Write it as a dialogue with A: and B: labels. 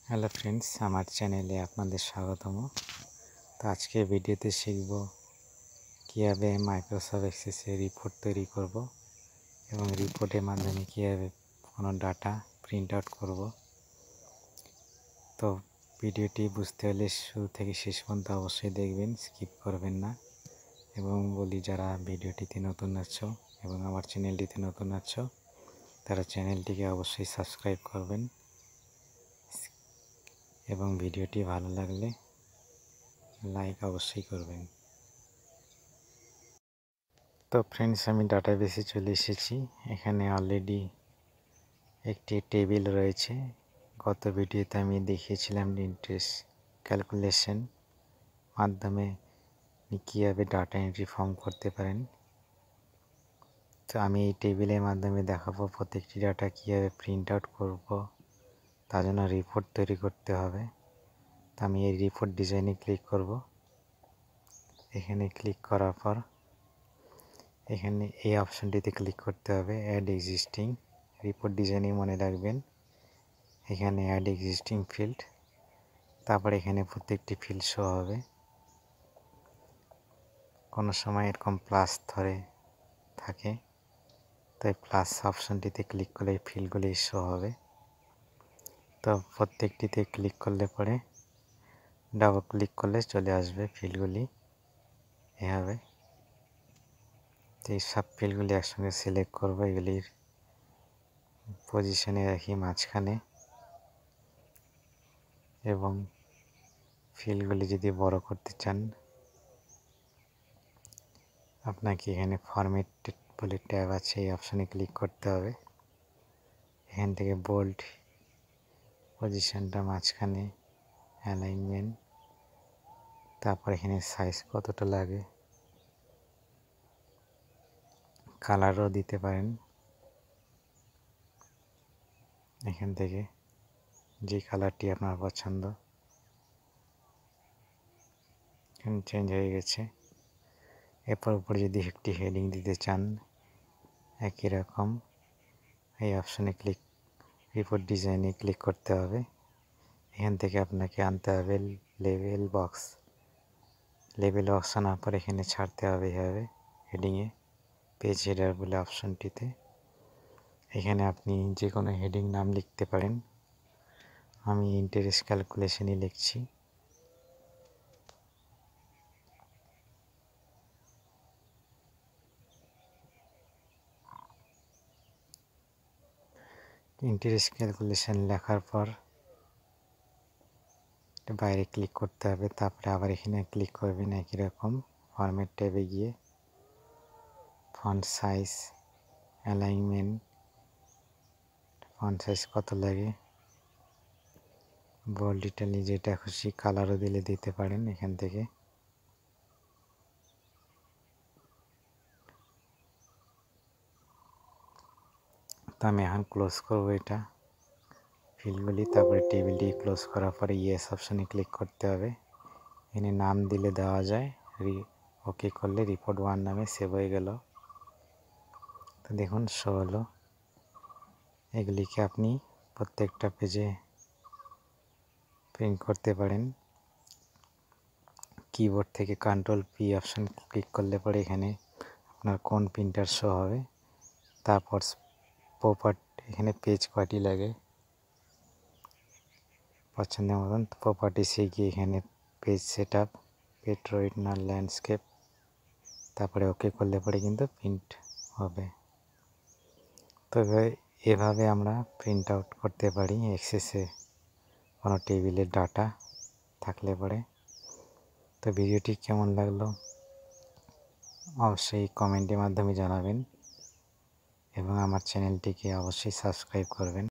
A: Hello friends, আমার চ্যানেলে আপনাদের স্বাগতম। তো আজকে ভিডিওতে শিখব কীভাবে মাইক্রোসফট এক্সেসে রিপোর্ট তৈরি করব এবং রিপোর্টের মাধ্যমে কীভাবে কোনো ডাটা প্রিন্ট আউট করব। তো ভিডিওটি বুঝতে হলে শুরু থেকে শেষ পর্যন্ত অবশ্যই দেখবেন, স্কিপ করবেন না। এবং বলি, যারা ভিডিওটিতে নতুন আছো এবং আমার চ্যানেলটিতে নতুন আছো তারা চ্যানেলটিকে অবশ্যই সাবস্ক্রাইব করবেন এবং ভিডিওটি ভালো লাগলে লাইক অবশ্যই করবেন। তো ফ্রেন্ডস, আমি ডাটাবেসে চলে এসেছি। এখানে অলরেডি একটি টেবিল রয়েছে। গত ভিডিওতে আমি দেখিয়েছিলাম ইন্টারেস্ট ক্যালকুলেশন মাধ্যমে কীভাবে ডাটা এন্ট্রি ফর্ম করতে পারেন। তো আমি এই টেবিলের মাধ্যমে দেখাবো প্রত্যেকটি ডাটা কীভাবে প্রিন্ট আউট করব, তার জন্য রিপোর্ট তৈরি করতে হবে। তো আমি এই রিপোর্ট ডিজাইনে ক্লিক করব। এখানে ক্লিক করার পর এখানে এই অপশনটিতে ক্লিক করতে হবে, অ্যাড এক্সিস্টিং রিপোর্ট ডিজাইনিং। মনে রাখবেন এখানে অ্যাড এক্সিস্টিং ফিল্ড, তারপর এখানে প্রত্যেকটি ফিল্ড শো হবে। কোনো সময় এরকম প্লাস ধরে থাকে, তাই প্লাস অপশনটিতে ক্লিক করলে এই ফিল্ডগুলি শো হবে। তো প্রত্যেকটিতে ক্লিক করলে পরে ডাবল ক্লিক করলে চলে আসবে ফিল্ডগুলি এভাবে। তো এই সব ফিল্ডগুলি একসঙ্গে সিলেক্ট করবো, এগুলির পজিশনে রাখি মাঝখানে। এবং ফিল্ডগুলি যদি বড় করতে চান, আপনাকে এখানে ফরম্যাট বলে ট্যাব আছে, এই অপশানে ক্লিক করতে হবে। এখান থেকে বোল্ড পজিশনটা মাঝখানে, অ্যালাইনমেন্ট, তারপর এখানে সাইজ কতটা লাগে, কালারও দিতে পারেন। এখান থেকে যে কালারটি আপনার পছন্দ চেঞ্জ হয়ে গেছে। এরপর উপরে যদি একটি হেডিং দিতে চান, একই রকম এই অপশানে ক্লিক, রিপোর্ট ডিজাইনে ক্লিক করতে হবে। এখান থেকে আপনাকে আনতে হবে লেবেল বক্স। লেবেল বক্স আনার পর এখানে ছাড়তে হবে এভাবে হেডিংয়ে, পেজ হেডার বলে অপশনটিতে। এখানে আপনি যে কোনো হেডিং নাম লিখতে পারেন। আমি ইন্টারেস্ট ক্যালকুলেশনই লিখছি। ইন্টারেস্ট ক্যালকুলেশন লেখার পর বাইরে ক্লিক করতে হবে, তারপরে আবার এখানে ক্লিক করবেন একই রকম ফরম্যাট ট্যাবে গিয়ে font size, alignment, font size কত লাগে, বোল্ড, ইটালি, যেটা খুশি, কালারও দিতে পারেন এখান থেকে। তো আমি এখন ক্লোজ করবো এটা ফিল্ডগুলি। তারপরে টেবিলটি ক্লোজ করার পরে ইয়েস অপশানে ক্লিক করতে হবে। এখানে নাম দিলে দেওয়া যায়, ওকে করলে রিপোর্ট 1 নামে সেভ হয়ে গেল। তো দেখুন শো হলো। এগুলিকে আপনি প্রত্যেকটা পেজে প্রিন্ট করতে পারেন। কিবোর্ড থেকে কন্ট্রোল পি অপশান ক্লিক করলে পরে এখানে আপনার কোন প্রিন্টার শো হবে। তারপর এখানে পেজ কয়টি লাগে পছন্দের মতন, প্রপার্টিসে গিয়ে এখানে পেজ সেট আপ, পেট্রয়েড না ল্যান্ডস্কেপ, তারপরে ওকে করলে পরে কিন্তু প্রিন্ট হবে। তবে এভাবে আমরা প্রিন্ট আউট করতে পারি এক্সেসে কোনো টেবিলের ডাটা থাকলে পরে। তো ভিডিওটি কেমন লাগলো অবশ্যই কমেন্টের মাধ্যমে জানাবেন এবং আমার চ্যানেলটিকে অবশ্যই সাবস্ক্রাইব করবেন।